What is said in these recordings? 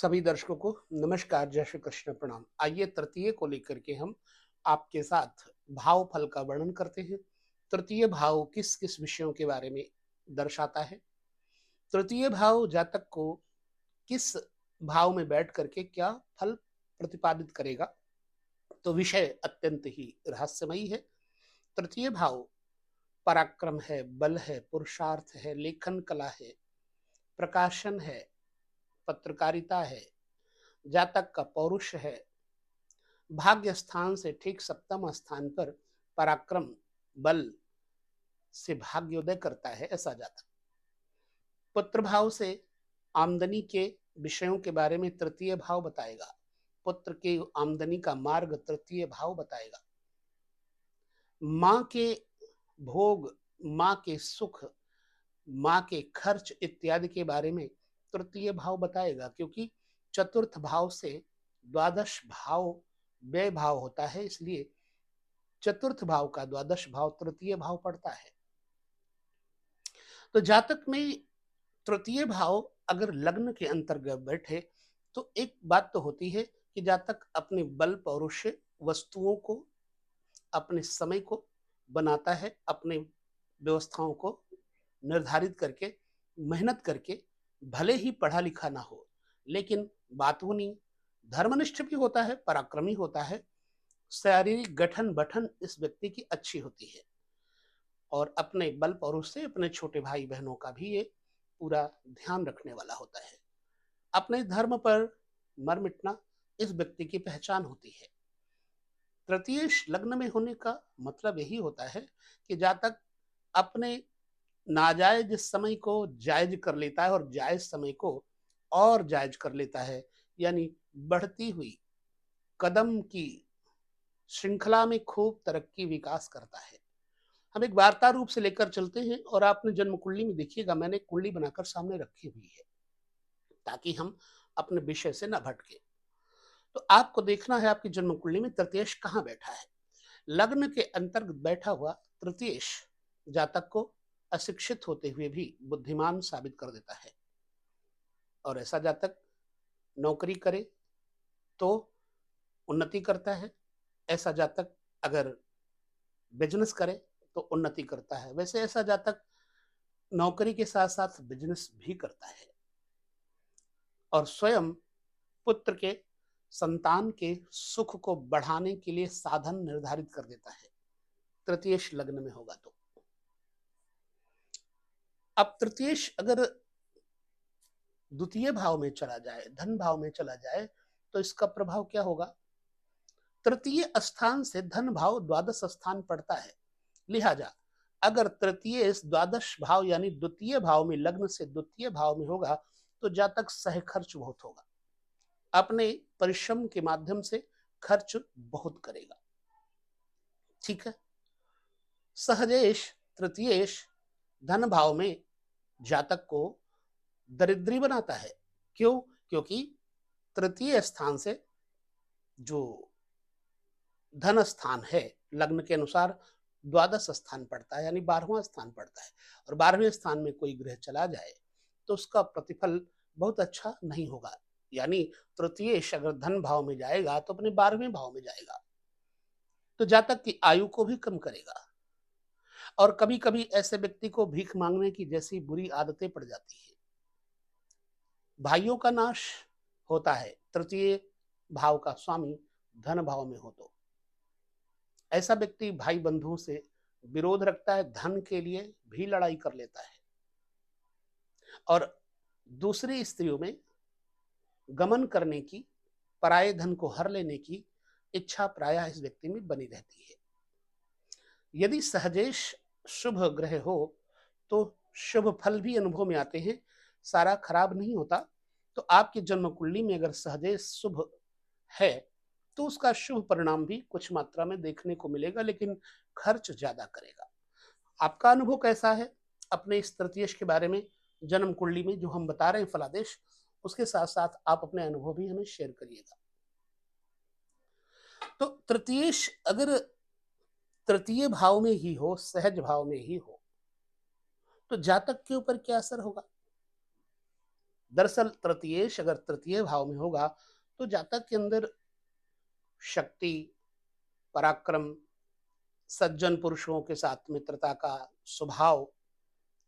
सभी दर्शकों को नमस्कार, जय श्री कृष्ण, प्रणाम। आइए तृतीय को लेकर के हम आपके साथ भाव फल का वर्णन करते हैं। तृतीय भाव किस किस विषयों के बारे में दर्शाता है, तृतीय भाव जातक को किस भाव में बैठ करके क्या फल प्रतिपादित करेगा, तो विषय अत्यंत ही रहस्यमयी है। तृतीय भाव पराक्रम है, बल है, पुरुषार्थ है, लेखन कला है, प्रकाशन है, पत्रकारिता है, जातक का पौरुष है। भाग्य स्थान से ठीक सप्तम स्थान पर पराक्रम बल से भाग्योदय करता है ऐसा जातक। पुत्र भाव से आमदनी के विषयों के बारे में तृतीय भाव बताएगा। पुत्र के आमदनी का मार्ग तृतीय भाव बताएगा। माँ के भोग, माँ के सुख, माँ के खर्च इत्यादि के बारे में तृतीय भाव बताएगा, क्योंकि चतुर्थ भाव से द्वादश भाव व्यय भाव होता है, इसलिए चतुर्थ भाव का द्वादश भाव तृतीय भाव पड़ता है। तो जातक में तृतीय भाव अगर लग्न के अंतर्गत बैठे तो एक बात तो होती है कि जातक अपने बल पौरुष वस्तुओं को, अपने समय को बनाता है, अपने व्यवस्थाओं को निर्धारित करके, मेहनत करके, भले ही पढ़ा लिखा ना हो, लेकिन बातूनी धर्मनिष्ठ भी होता है, पराक्रमी होता है, शारीरिक गठन बठन इस व्यक्ति की अच्छी होती है, और अपने बल पौरुष से अपने छोटे भाई बहनों का भी ये पूरा ध्यान रखने वाला होता है। अपने धर्म पर मर मिटना इस व्यक्ति की पहचान होती है। तृतीय लग्न में होने का मतलब यही होता है कि जातक अपने नाजायज समय को जायज कर लेता है और जायज समय को और जायज कर लेता है, यानी बढ़ती हुई कदम की श्रृंखला में खूब तरक्की विकास करता है। हम एक वार्ता रूप से लेकर चलते हैं और आपने जन्म कुंडली में देखिएगा, मैंने कुंडली बनाकर सामने रखी हुई है ताकि हम अपने विषय से न भटके। तो आपको देखना है आपकी जन्म कुंडली में तृतीयेश कहाँ बैठा है। लग्न के अंतर्गत बैठा हुआ तृतीयेश जातक को अशिक्षित होते हुए भी बुद्धिमान साबित कर देता है, और ऐसा जातक नौकरी करे तो उन्नति करता है, ऐसा जातक अगर बिजनेस करे तो उन्नति करता है। वैसे ऐसा जातक नौकरी के साथ साथ बिजनेस भी करता है और स्वयं पुत्र के संतान के सुख को बढ़ाने के लिए साधन निर्धारित कर देता है, तृतीयेश लग्न में होगा तो। अब तृतीयेश अगर द्वितीय भाव में चला जाए, धन भाव में चला जाए, तो इसका प्रभाव क्या होगा। तृतीय स्थान से धन भाव द्वादश स्थान पड़ता है, लिहाजा अगर तृतीय द्वादश भाव यानी द्वितीय भाव में लग्न से द्वितीय भाव में होगा तो जातक सह खर्च बहुत होगा, अपने परिश्रम के माध्यम से खर्च बहुत करेगा। ठीक है। सहजेश तृतीयेश धन भाव में जातक को दरिद्री बनाता है। क्यों? क्योंकि तृतीय स्थान से जो धन स्थान है लग्न के अनुसार द्वादश स्थान पड़ता है, यानी 12वां स्थान पड़ता है, और 12वें स्थान में कोई ग्रह चला जाए तो उसका प्रतिफल बहुत अच्छा नहीं होगा। यानी तृतीयेश अगर धन भाव में जाएगा तो अपने 12वें भाव में जाएगा, तो जातक की आयु को भी कम करेगा, और कभी कभी ऐसे व्यक्ति को भीख मांगने की जैसी बुरी आदतें पड़ जाती है। भाइयों का नाश होता है तृतीय भाव का स्वामी धन भाव में हो तो। ऐसा व्यक्ति भाई बंधुओं से विरोध रखता है, धन के लिए भी लड़ाई कर लेता है, और दूसरी स्त्रियों में गमन करने की, पराये धन को हर लेने की इच्छा प्रायः इस व्यक्ति में बनी रहती है। यदि सहजेश शुभ ग्रह हो तो शुभ फल भी अनुभव में आते हैं, सारा खराब नहीं होता। तो आपकी जन्म कुंडली में अगर सहजेश शुभ है तो उसका शुभ परिणाम भी कुछ मात्रा में देखने को मिलेगा, लेकिन खर्च ज्यादा करेगा। आपका अनुभव कैसा है अपने इस तृतीयेश के बारे में, जन्म कुंडली में जो हम बता रहे हैं फलादेश, उसके साथ साथ आप अपने अनुभव भी हमें शेयर करिएगा। तो तृतीयेश अगर तृतीय भाव में ही हो, सहज भाव में ही हो, तो जातक के ऊपर क्या असर होगा। दरअसल तृतीयेश अगर तृतीय भाव में होगा तो जातक के अंदर शक्ति, पराक्रम, सज्जन पुरुषों के साथ मित्रता का स्वभाव,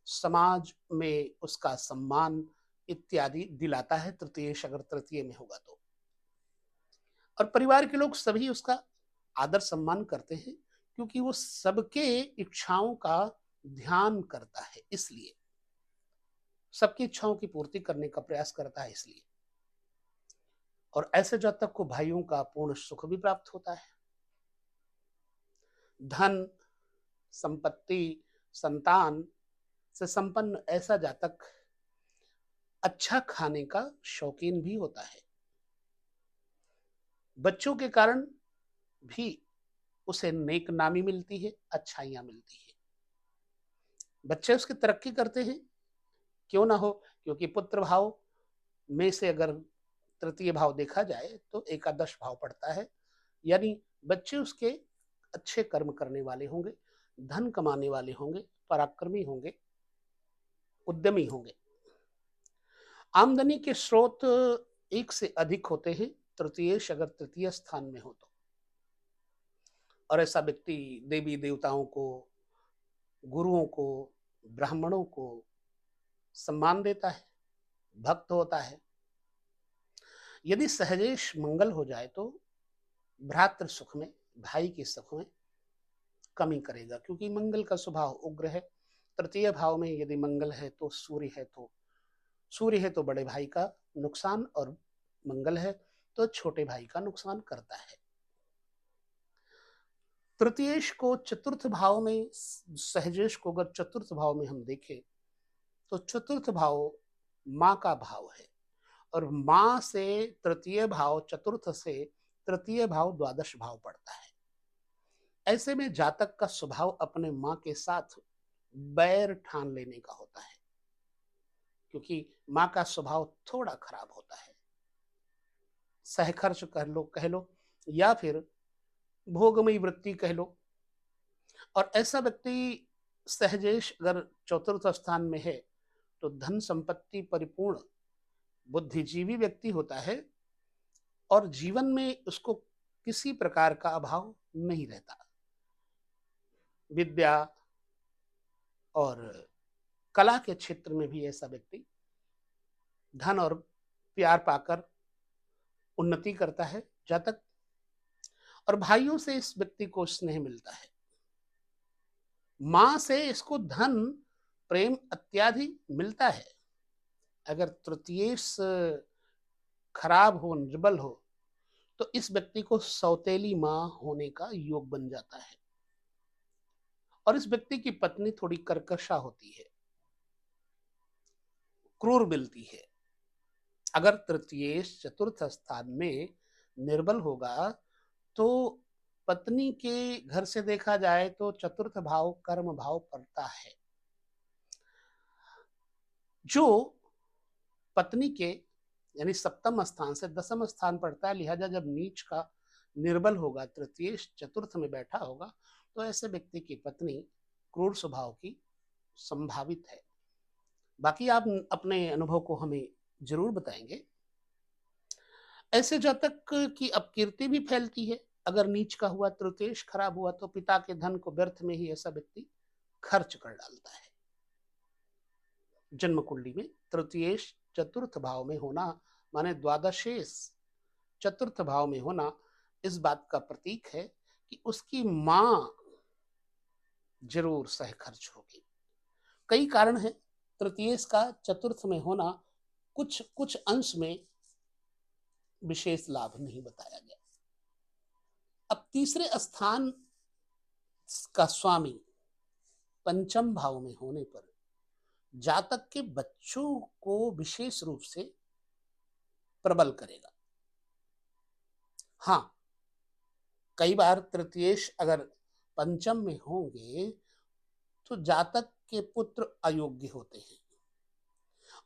समाज में उसका सम्मान इत्यादि दिलाता है तृतीयेश अगर तृतीय में होगा तो। और परिवार के लोग सभी उसका आदर सम्मान करते हैं क्योंकि वो सबके इच्छाओं का ध्यान करता है, इसलिए सबकी इच्छाओं की पूर्ति करने का प्रयास करता है इसलिए। और ऐसे जातक को भाइयों का पूर्ण सुख भी प्राप्त होता है। धन, संपत्ति, संतान से संपन्न ऐसा जातक अच्छा खाने का शौकीन भी होता है। बच्चों के कारण भी उसे नेक नामी मिलती है, अच्छाइयां मिलती है। बच्चे उसकी तरक्की करते हैं, क्यों ना हो, क्योंकि पुत्र भाव में से अगर तृतीय भाव देखा जाए तो एकादश भाव पड़ता है, यानी बच्चे उसके अच्छे कर्म करने वाले होंगे, धन कमाने वाले होंगे, पराक्रमी होंगे, उद्यमी होंगे। आमदनी के स्रोत एक से अधिक होते हैं तृतीयेश अगर तृतीय स्थान में हो तो। और ऐसा व्यक्ति देवी देवताओं को, गुरुओं को, ब्राह्मणों को सम्मान देता है, भक्त होता है। यदि सहजेश मंगल हो जाए तो भ्रातृ सुख में, भाई के सुख में कमी करेगा, क्योंकि मंगल का स्वभाव उग्र है। तृतीय भाव में यदि मंगल है तो सूर्य है तो बड़े भाई का नुकसान, और मंगल है तो छोटे भाई का नुकसान करता है। तृतीयेश को चतुर्थ भाव में, सहजेश को अगर चतुर्थ भाव में हम देखें तो चतुर्थ भाव माँ का भाव है, और माँ से तृतीय भाव, चतुर्थ से तृतीय भाव द्वादश भाव पड़ता है। ऐसे में जातक का स्वभाव अपने माँ के साथ बैर ठान लेने का होता है, क्योंकि माँ का स्वभाव थोड़ा खराब होता है। सहखर्च कह लो या फिर भोगमयी वृत्ति कह लो। और ऐसा व्यक्ति सहजेश अगर चतुर्थ स्थान में है तो धन संपत्ति परिपूर्ण बुद्धिजीवी व्यक्ति होता है, और जीवन में उसको किसी प्रकार का अभाव नहीं रहता। विद्या और कला के क्षेत्र में भी ऐसा व्यक्ति धन और प्यार पाकर उन्नति करता है जातक। और भाइयों से इस व्यक्ति को स्नेह मिलता है। मां से इसको धन, प्रेम इत्यादि मिलता है। अगर तृतीयेश खराब हो, निर्बल हो, तो इस व्यक्ति को सौतेली मां होने का योग बन जाता है। और इस व्यक्ति की पत्नी थोड़ी कर्कशा होती है, क्रूर मिलती है। अगर तृतीयेश चतुर्थ स्थान में निर्बल होगा तो पत्नी के घर से देखा जाए तो चतुर्थ भाव कर्म भाव पड़ता है, जो पत्नी के यानी सप्तम स्थान से दसम स्थान पड़ता है। लिहाजा जब नीच का निर्बल होगा, तृतीयेश चतुर्थ में बैठा होगा, तो ऐसे व्यक्ति की पत्नी क्रूर स्वभाव की संभावित है। बाकी आप अपने अनुभव को हमें जरूर बताएंगे। ऐसे जातक की अपकीर्ति भी फैलती है। अगर नीच का हुआ, तृतीयेश खराब हुआ, तो पिता के धन को व्यर्थ में ही ऐसा व्यक्ति खर्च कर डालता है। जन्म कुंडली में तृतीयेश चतुर्थ भाव में होना माने द्वादशेश चतुर्थ भाव में होना इस बात का प्रतीक है कि उसकी मां जरूर सहखर्च होगी। कई कारण है तृतीयेश का चतुर्थ में होना, कुछ कुछ अंश में विशेष लाभ नहीं बताया गया। अब तीसरे स्थान का स्वामी पंचम भाव में होने पर जातक के बच्चों को विशेष रूप से प्रबल करेगा। हाँ, कई बार तृतीयेश अगर पंचम में होंगे तो जातक के पुत्र अयोग्य होते हैं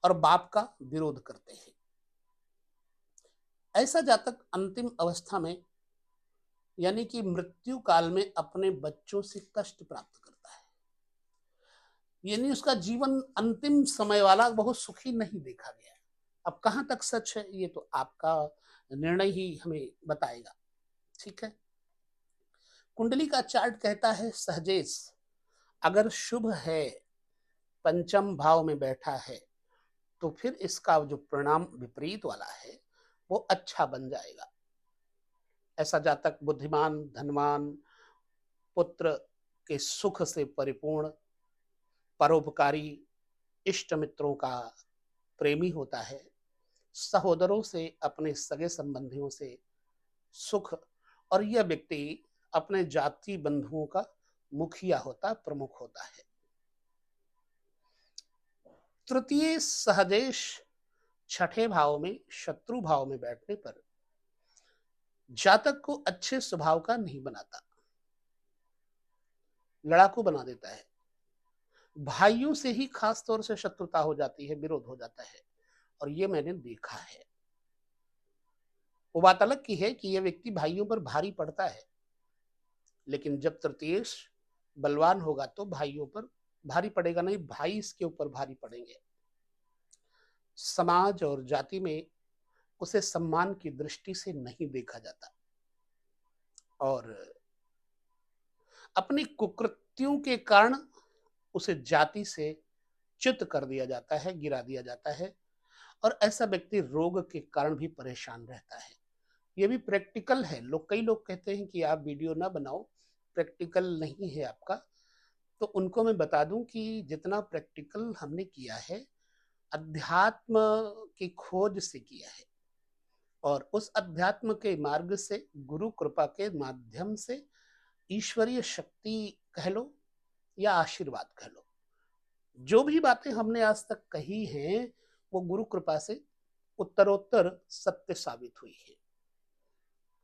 और बाप का विरोध करते हैं। ऐसा जातक अंतिम अवस्था में यानी कि मृत्यु काल में अपने बच्चों से कष्ट प्राप्त करता है, यानी उसका जीवन अंतिम समय वाला बहुत सुखी नहीं देखा गया। अब कहाँ तक सच है ये तो आपका निर्णय ही हमें बताएगा। ठीक है। कुंडली का चार्ट कहता है सहजेश अगर शुभ है, पंचम भाव में बैठा है, तो फिर इसका जो परिणाम विपरीत वाला है वो अच्छा बन जाएगा। ऐसा जातक बुद्धिमान, धनवान, पुत्र के सुख से परिपूर्ण, परोपकारी, इष्ट मित्रों का प्रेमी होता है, सहोदरों से, अपने सगे संबंधियों से सुख, और यह व्यक्ति अपने जाति बंधुओं का मुखिया होता, प्रमुख होता है। तृतीय सहदेश छठे भाव में, शत्रु भाव में बैठने पर जातक को अच्छे स्वभाव का नहीं बनाता, लड़ाकू बना देता है। भाइयों से ही खास तौर से शत्रुता हो जाती है, विरोध हो जाता है, और ये मैंने देखा है। वो बात अलग की है कि यह व्यक्ति भाइयों पर भारी पड़ता है, लेकिन जब तृतीयेश बलवान होगा तो भाइयों पर भारी पड़ेगा नहीं, भाई इसके ऊपर भारी पड़ेंगे। समाज और जाति में उसे सम्मान की दृष्टि से नहीं देखा जाता, और अपनी कुकृत्यों के कारण उसे जाति से च्युत कर दिया जाता है, गिरा दिया जाता है, और ऐसा व्यक्ति रोग के कारण भी परेशान रहता है। ये भी प्रैक्टिकल है। कई लोग कहते हैं कि आप वीडियो ना बनाओ, प्रैक्टिकल नहीं है आपका, तो उनको मैं बता दूं कि जितना प्रैक्टिकल हमने किया है अध्यात्म की खोज से किया है, और उस अध्यात्म के मार्ग से, गुरु कृपा के माध्यम से, ईश्वरीय शक्ति कह लो या आशीर्वाद कह लो, जो भी बातें हमने आज तक कही हैं वो गुरु कृपा से उत्तरोत्तर सत्य साबित हुई है।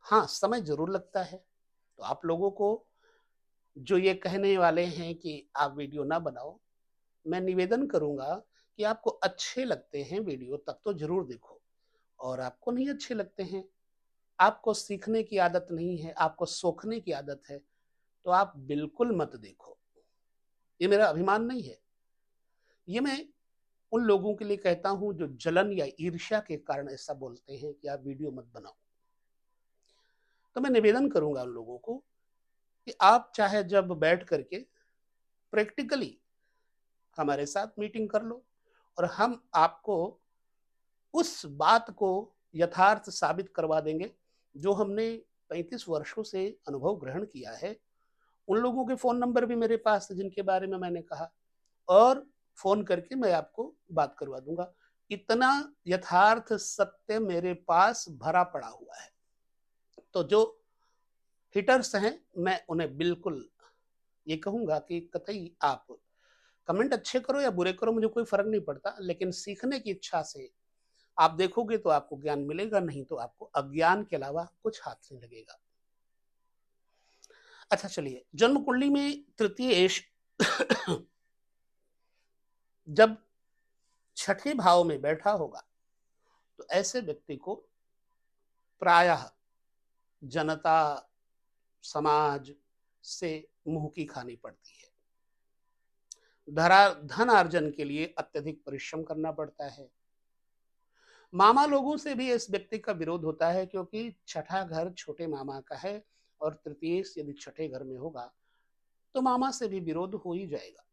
हाँ, समय जरूर लगता है। तो आप लोगों को जो ये कहने वाले हैं कि आप वीडियो ना बनाओ, मैं निवेदन करूंगा कि आपको अच्छे लगते हैं वीडियो तब तो जरूर देखो, और आपको नहीं अच्छे लगते हैं, आपको सीखने की आदत नहीं है, आपको सोखने की आदत है, तो आप बिल्कुल मत देखो। ये मेरा अभिमान नहीं है, ये मैं उन लोगों के लिए कहता हूं जो जलन या ईर्ष्या के कारण ऐसा बोलते हैं कि आप वीडियो मत बनाओ। तो मैं निवेदन करूंगा उन लोगों को कि आप चाहे जब बैठ करके प्रैक्टिकली हमारे साथ मीटिंग कर लो, और हम आपको उस बात को यथार्थ साबित करवा देंगे जो हमने 35 वर्षों से अनुभव ग्रहण किया है। उन लोगों के फोन नंबर भी मेरे पास है जिनके बारे में मैंने कहा, और फोन करके मैं आपको बात करवा दूंगा। इतना यथार्थ सत्य मेरे पास भरा पड़ा हुआ है। तो जो हिटर्स हैं मैं उन्हें बिल्कुल ये कहूंगा कि कतई आप कमेंट अच्छे करो या बुरे करो, मुझे कोई फर्क नहीं पड़ता, लेकिन सीखने की इच्छा से आप देखोगे तो आपको ज्ञान मिलेगा, नहीं तो आपको अज्ञान के अलावा कुछ हाथ नहीं लगेगा। अच्छा चलिए, जन्म कुंडली में तृतीय एश जब छठे भाव में बैठा होगा तो ऐसे व्यक्ति को प्रायः जनता, समाज से मुंह की खानी पड़ती है। धन अर्जन के लिए अत्यधिक परिश्रम करना पड़ता है। मामा लोगों से भी इस व्यक्ति का विरोध होता है, क्योंकि छठा घर छोटे मामा का है, और तृतीय यदि छठे घर में होगा तो मामा से भी विरोध हो ही जाएगा।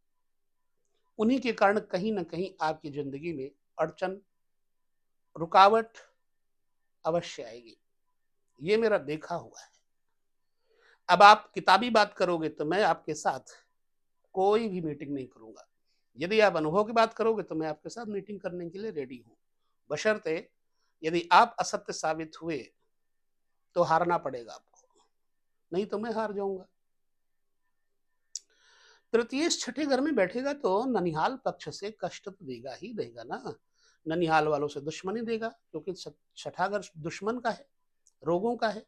उन्हीं के कारण कहीं ना कहीं आपकी जिंदगी में अड़चन, रुकावट अवश्य आएगी। ये मेरा देखा हुआ है। अब आप किताबी बात करोगे तो मैं आपके साथ कोई भी मीटिंग नहीं करूंगा। यदि आप अनुभव की बात करोगे तो मैं आपके साथ मीटिंग करने के लिए रेडी हूं, बशर्ते यदि आप असत्य साबित हुए तो हारना पड़ेगा आपको, नहीं तो मैं हार जाऊंगा। तृतीय छठे घर में बैठेगा तो ननिहाल पक्ष से कष्ट तो देगा ही देगा ना, ननिहाल वालों से दुश्मनी देगा, क्योंकि छठा घर दुश्मन का है, रोगों का है।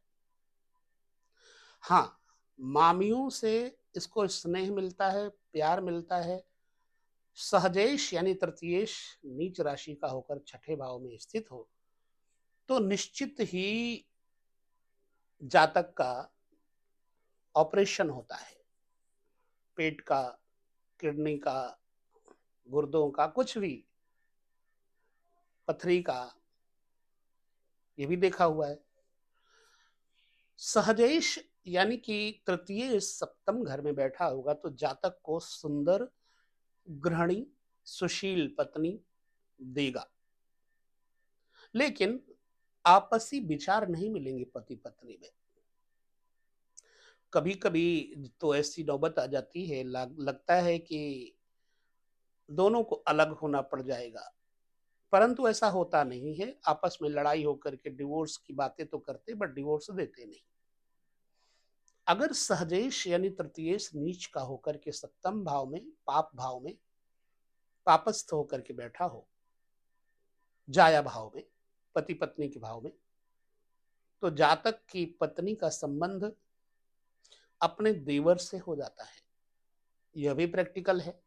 हाँ, मामियों से इसको स्नेह मिलता है, प्यार मिलता है। सहजेश यानी तृतीयेश नीच राशि का होकर छठे भाव में स्थित हो तो निश्चित ही जातक का ऑपरेशन होता है, पेट का, किडनी का, गुर्दों का, कुछ भी। पथरी का, ये भी देखा हुआ है। सहजेश यानी कि तृतीय सप्तम घर में बैठा होगा तो जातक को सुंदर, गृहिणी, सुशील पत्नी देगा, लेकिन आपसी विचार नहीं मिलेंगे पति पत्नी में। कभी कभी तो ऐसी नौबत आ जाती है, लगता है कि दोनों को अलग होना पड़ जाएगा, परंतु ऐसा होता नहीं है। आपस में लड़ाई होकर के डिवोर्स की बातें तो करते, बट डिवोर्स देते नहीं। अगर सहजेश यानी तृतीयेश नीच का होकर के सप्तम भाव में, पाप भाव में, पापस्थ होकर के बैठा हो, जाया भाव में, पति पत्नी के भाव में, तो जातक की पत्नी का संबंध अपने देवर से हो जाता है। यह भी प्रैक्टिकल है।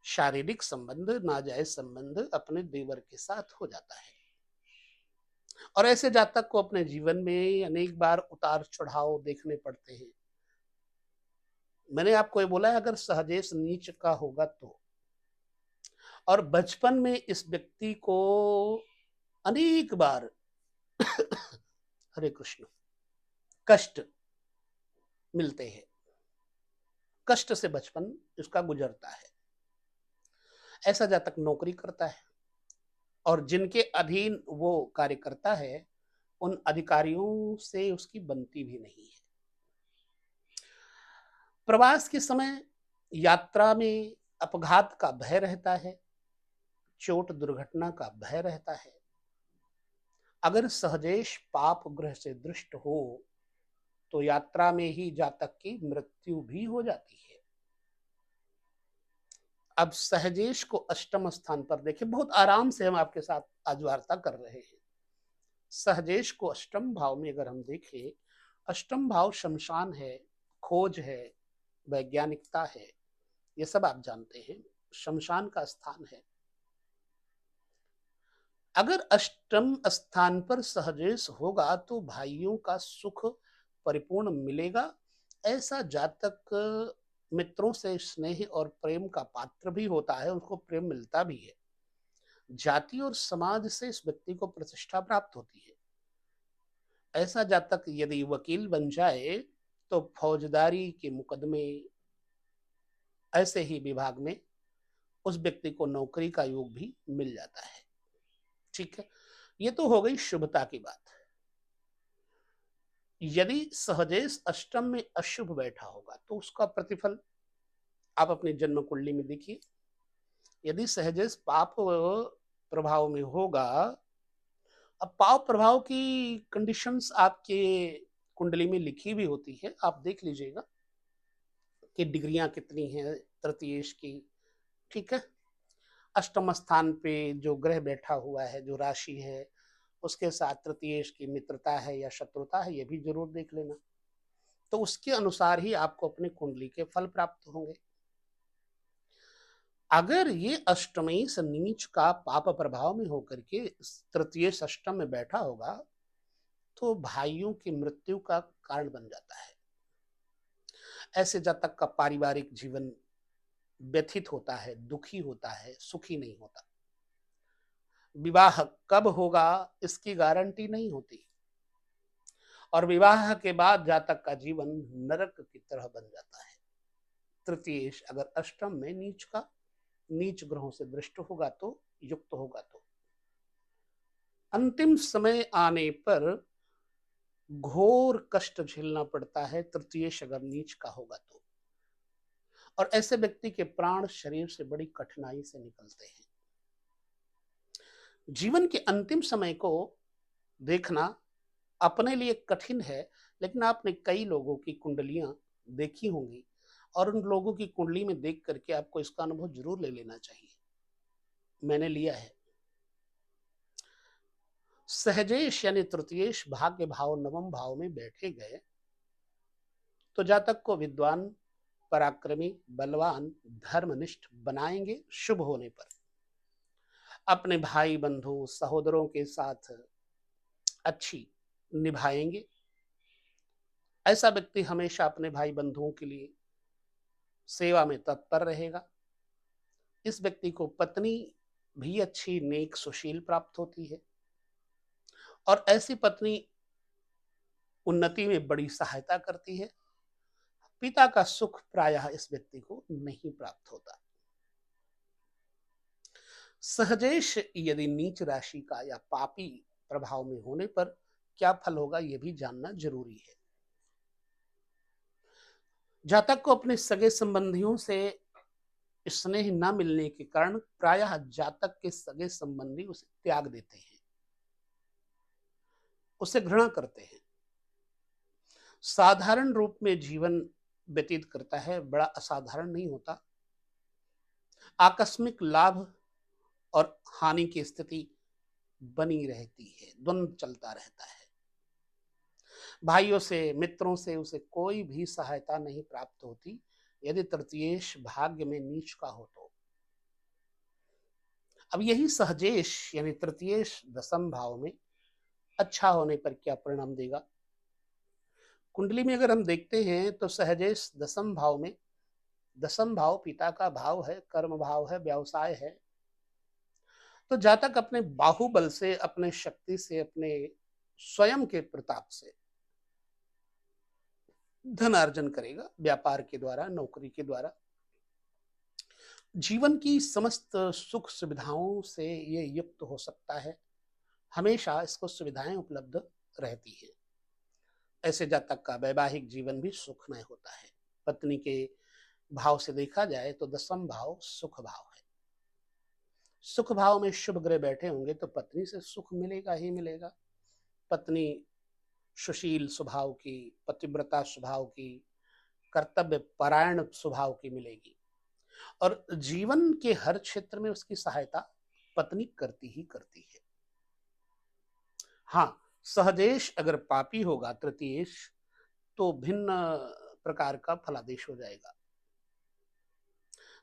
शारीरिक संबंध, नाजायज संबंध अपने देवर के साथ हो जाता है। और ऐसे जातक को अपने जीवन में अनेक बार उतार चढ़ाव देखने पड़ते हैं। मैंने आपको ये बोला है, अगर सहजेश नीच का होगा तो, और बचपन में इस व्यक्ति को अनेक बार हरे कृष्ण कष्ट मिलते हैं, कष्ट से बचपन इसका गुजरता है। ऐसा जातक नौकरी करता है और जिनके अधीन वो कार्य करता है उन अधिकारियों से उसकी बनती भी नहीं है। प्रवास के समय यात्रा में अपघात का भय रहता है, चोट दुर्घटना का भय रहता है। अगर सहजेश पाप ग्रह से दृष्ट हो तो यात्रा में ही जातक की मृत्यु भी हो जाती है। अब सहजेश को अष्टम स्थान पर देखें, बहुत आराम से हम आपके साथ आज वार्ता कर रहे हैं। सहजेश को अष्टम भाव में अगर हम देखें, अष्टम भाव शमशान है, खोज है, वैज्ञानिकता है, ये सब आप जानते हैं, शमशान का स्थान है। अगर अष्टम स्थान पर सहजेश होगा तो भाइयों का सुख परिपूर्ण मिलेगा। ऐसा जातक मित्रों से स्नेह और प्रेम का पात्र भी होता है, उसको प्रेम मिलता भी है। जाति और समाज से इस व्यक्ति को प्रतिष्ठा प्राप्त होती है। ऐसा जातक यदि वकील बन जाए तो फौजदारी के मुकदमे, ऐसे ही विभाग में उस व्यक्ति को नौकरी का योग भी मिल जाता है। ठीक है, ये तो हो गई शुभता की बात। यदि सहजेश अष्टम में अशुभ बैठा होगा तो उसका प्रतिफल आप अपनी जन्म कुंडली में देखिए। यदि सहजेश पाप प्रभाव में होगा, अब पाप प्रभाव की कंडीशंस आपके कुंडली में लिखी भी होती है, आप देख लीजिएगा कि डिग्रियां कितनी हैं तृतीयेश की। ठीक है, अष्टम स्थान पे जो ग्रह बैठा हुआ है, जो राशि है, उसके साथ तृतीयेश की मित्रता है या शत्रुता है, ये भी जरूर देख लेना। तो उसके अनुसार ही आपको अपने कुंडली के फल प्राप्त होंगे। अगर ये अष्टमी से नीच का पाप प्रभाव में होकर के तृतीय अष्टम में बैठा होगा तो भाइयों की मृत्यु का कारण बन जाता है। ऐसे जातक का पारिवारिक जीवन व्यथित होता है, दुखी होता है, सुखी नहीं होता। विवाह कब होगा इसकी गारंटी नहीं होती, और विवाह के बाद जातक का जीवन नरक की तरह बन जाता है। तृतीयेश अगर अष्टम में नीच का, नीच ग्रहों से दृष्ट होगा तो, युक्त होगा तो अंतिम समय आने पर घोर कष्ट झेलना पड़ता है। तृतीयेश अगर नीच का होगा तो, और ऐसे व्यक्ति के प्राण शरीर से बड़ी कठिनाई से निकलते हैं। जीवन के अंतिम समय को देखना अपने लिए कठिन है, लेकिन आपने कई लोगों की कुंडलियां देखी होंगी और उन लोगों की कुंडली में देख करके आपको इसका अनुभव जरूर ले लेना चाहिए। मैंने लिया है। सहजेश यानी तृतीयेश भाग्य भाव नवम भाव में बैठे गए तो जातक को विद्वान, पराक्रमी, बलवान, धर्मनिष्ठ बनाएंगे। शुभ होने पर अपने भाई बंधु सहोदरों के साथ अच्छी निभाएंगे। ऐसा व्यक्ति हमेशा अपने भाई बंधुओं के लिए सेवा में तत्पर रहेगा। इस व्यक्ति को पत्नी भी अच्छी, नेक, सुशील प्राप्त होती है और ऐसी पत्नी उन्नति में बड़ी सहायता करती है। पिता का सुख प्रायः इस व्यक्ति को नहीं प्राप्त होता। सहजेश यदि नीच राशि का या पापी प्रभाव में होने पर क्या फल होगा, यह भी जानना जरूरी है। जातक को अपने सगे संबंधियों से स्नेह न मिलने के कारण प्रायः जातक के सगे संबंधी उसे त्याग देते हैं, उसे घृणा करते हैं, साधारण रूप में जीवन व्यतीत करता है, बड़ा असाधारण नहीं होता। आकस्मिक लाभ और हानि की स्थिति बनी रहती है, द्वंद्व चलता रहता है। भाइयों से, मित्रों से उसे कोई भी सहायता नहीं प्राप्त होती यदि तृतीयेश भाग्य में नीच का हो तो। अब यही सहजेश यानी तृतीयेश दसम भाव में अच्छा होने पर क्या परिणाम देगा। कुंडली में अगर हम देखते हैं तो सहजेश दसम भाव में, दसम भाव पिता का भाव है, कर्म भाव है, व्यवसाय है। तो जातक अपने बाहुबल से, अपने शक्ति से, अपने स्वयं के प्रताप से धन अर्जन करेगा, व्यापार के द्वारा, नौकरी के द्वारा। जीवन की समस्त सुख सुविधाओं से ये युक्त हो सकता है, हमेशा इसको सुविधाएं उपलब्ध रहती है। ऐसे जातक का वैवाहिक जीवन भी सुखमय होता है। पत्नी के भाव से देखा जाए तो दसम भाव सुख भाव है। सुख भाव में शुभ ग्रह बैठे होंगे तो पत्नी से सुख मिलेगा ही मिलेगा। पत्नी सुशील स्वभाव की, पतिव्रता स्वभाव की, कर्तव्य परायण स्वभाव की मिलेगी और जीवन के हर क्षेत्र में उसकी सहायता पत्नी करती ही करती है। हाँ, सहदेश अगर पापी होगा तृतीयेश तो भिन्न प्रकार का फलादेश हो जाएगा।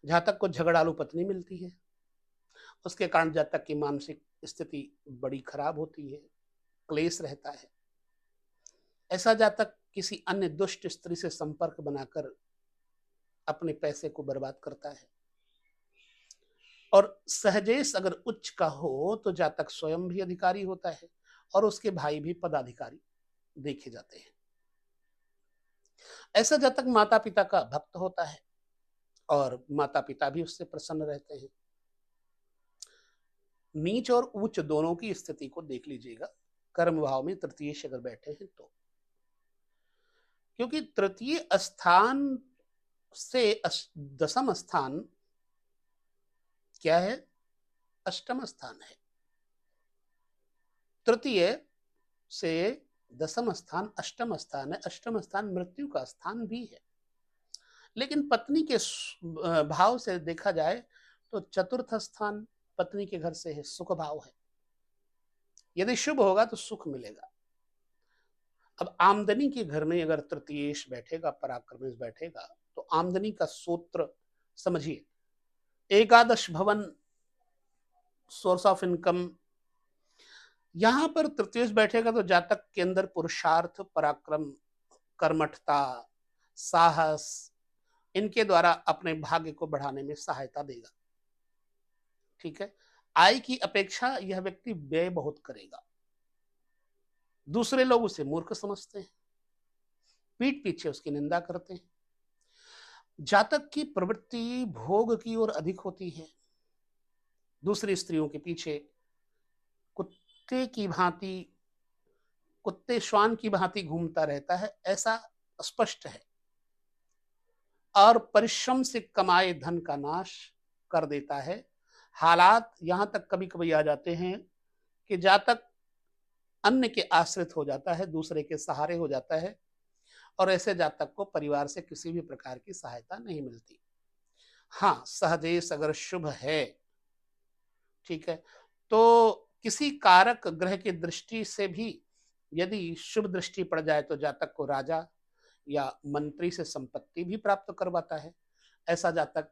जातक को झगड़ालू पत्नी मिलती है, उसके कारण जातक की मानसिक स्थिति बड़ी खराब होती है, क्लेश रहता है। ऐसा जातक किसी अन्य दुष्ट स्त्री से संपर्क बनाकर अपने पैसे को बर्बाद करता है। और सहजेश अगर उच्च का हो तो जातक स्वयं भी अधिकारी होता है और उसके भाई भी पदाधिकारी देखे जाते हैं। ऐसा जातक माता पिता का भक्त होता है और माता पिता भी उससे प्रसन्न रहते हैं। नीच और उच्च दोनों की स्थिति को देख लीजिएगा, कर्म भाव में तृतीयेश अगर बैठे हैं तो, क्योंकि तृतीय स्थान से दसम स्थान क्या है, अष्टम स्थान है। तृतीय से दसम स्थान अष्टम स्थान है। अष्टम स्थान मृत्यु का स्थान भी है, लेकिन पत्नी के भाव से देखा जाए तो चतुर्थ स्थान पत्नी के घर से है, सुख भाव है। यदि शुभ होगा तो सुख मिलेगा। अब आमदनी के घर में अगर तृतीयेश बैठेगा, पराक्रमेश बैठेगा तो आमदनी का सूत्र समझिए। एकादश भवन, सोर्स ऑफ इनकम, यहां पर तृतीयेश बैठेगा तो जातक के अंदर पुरुषार्थ, पराक्रम, कर्मठता, साहस, इनके द्वारा अपने भाग्य को बढ़ाने में सहायता देगा। ठीक है। आय की अपेक्षा यह व्यक्ति व्यय बहुत करेगा। दूसरे लोग उसे मूर्ख समझते हैं, पीठ पीछे उसकी निंदा करते हैं। जातक की प्रवृत्ति भोग की ओर अधिक होती है, दूसरी स्त्रियों के पीछे कुत्ते की भांति, कुत्ते श्वान की भांति घूमता रहता है, ऐसा स्पष्ट है। और परिश्रम से कमाए धन का नाश कर देता है। हालात यहां तक कभी कभी आ जाते हैं कि जातक अन्य के आश्रित हो जाता है, दूसरे के सहारे हो जाता है और ऐसे जातक को परिवार से किसी भी प्रकार की सहायता नहीं मिलती। हाँ, सहदेश अगर शुभ है, ठीक है, तो किसी कारक ग्रह की दृष्टि से भी यदि शुभ दृष्टि पड़ जाए तो जातक को राजा या मंत्री से संपत्ति भी प्राप्त करवाता है। ऐसा जातक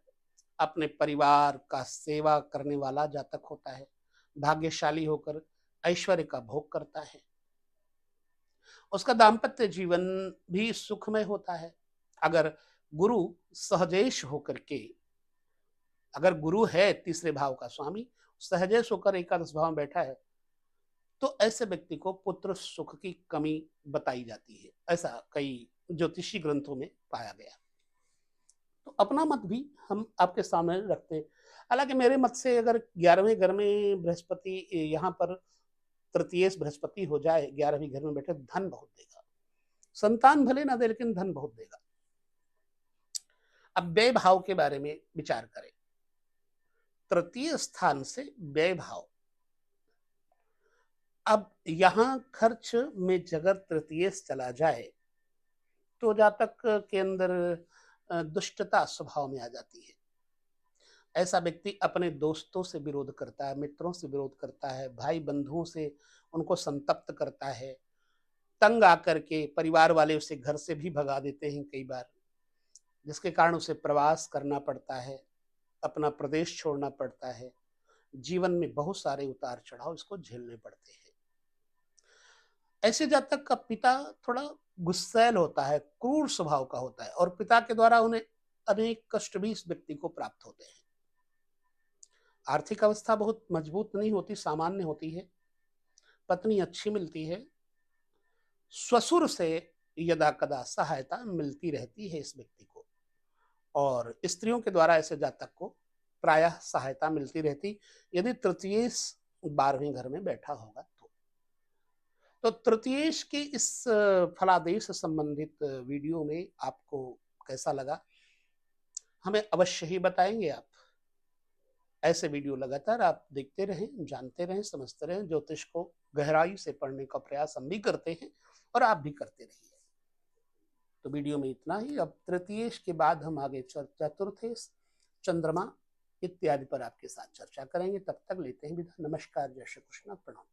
अपने परिवार का सेवा करने वाला जातक होता है, भाग्यशाली होकर ऐश्वर्य का भोग करता है। उसका दाम्पत्य जीवन भी सुखमय होता है। अगर गुरु सहदेश होकर के, अगर गुरु है तीसरे भाव का स्वामी सहजेश होकर एकादश भाव में बैठा है, तो ऐसे व्यक्ति को पुत्र सुख की कमी बताई जाती है, ऐसा कई ज्योतिषी ग्रंथों में पाया गया। तो अपना मत भी हम आपके सामने रखते हैं। हालांकि मेरे मत से अगर 11वें घर में बृहस्पति, यहाँ पर तृतीयेश बृहस्पति हो जाए 11वीं घर में बैठे, धन बहुत देगा। संतान भले ना दे, लेकिन धन बहुत देगा। अब व्यय भाव के बारे में विचार करें। तृतीय स्थान से व्यय भाव, अब यहां खर्च में अगर तृतीय चला जाए तो जातक के अंदर दुष्टता स्वभाव में आ जाती है। ऐसा व्यक्ति अपने दोस्तों से विरोध करता है, मित्रों से विरोध करता है, भाई बंधुओं से उनको संतप्त करता है, तंग आकर के परिवार वाले उसे घर से भी भगा देते हैं कई बार, जिसके कारण उसे प्रवास करना पड़ता है, अपना प्रदेश छोड़ना पड़ता है। जीवन में बहुत सारे उतार चढ़ाव इसको झेलने पड़ते हैं। ऐसे जातक का पिता थोड़ा गुस्सैल होता है, क्रूर स्वभाव का होता है, और पिता के द्वारा उन्हें अनेक कष्ट भी इस व्यक्ति को प्राप्त होते हैं। आर्थिक अवस्था बहुत मजबूत नहीं होती, सामान्य होती है। पत्नी अच्छी मिलती है, ससुर से यदा कदा सहायता मिलती रहती है इस व्यक्ति को, और स्त्रियों के द्वारा ऐसे जातक को प्रायः सहायता मिलती रहती, यदि तृतीयेश 12वें घर में बैठा होगा तो तृतीयेश के इस फलादेश संबंधित वीडियो में आपको कैसा लगा, हमें अवश्य ही बताएंगे आप। ऐसे वीडियो लगातार आप देखते रहें, जानते रहें, समझते रहें। ज्योतिष को गहराई से पढ़ने का प्रयास हम भी करते हैं और आप भी करते रहिए। तो वीडियो में इतना ही। अब तृतीयेश के बाद हम आगे चतुर्थेश, चंद्रमा इत्यादि पर आपके साथ चर्चा करेंगे। तब तक लेते हैं विदा। नमस्कार, जय श्री कृष्ण, प्रणाम।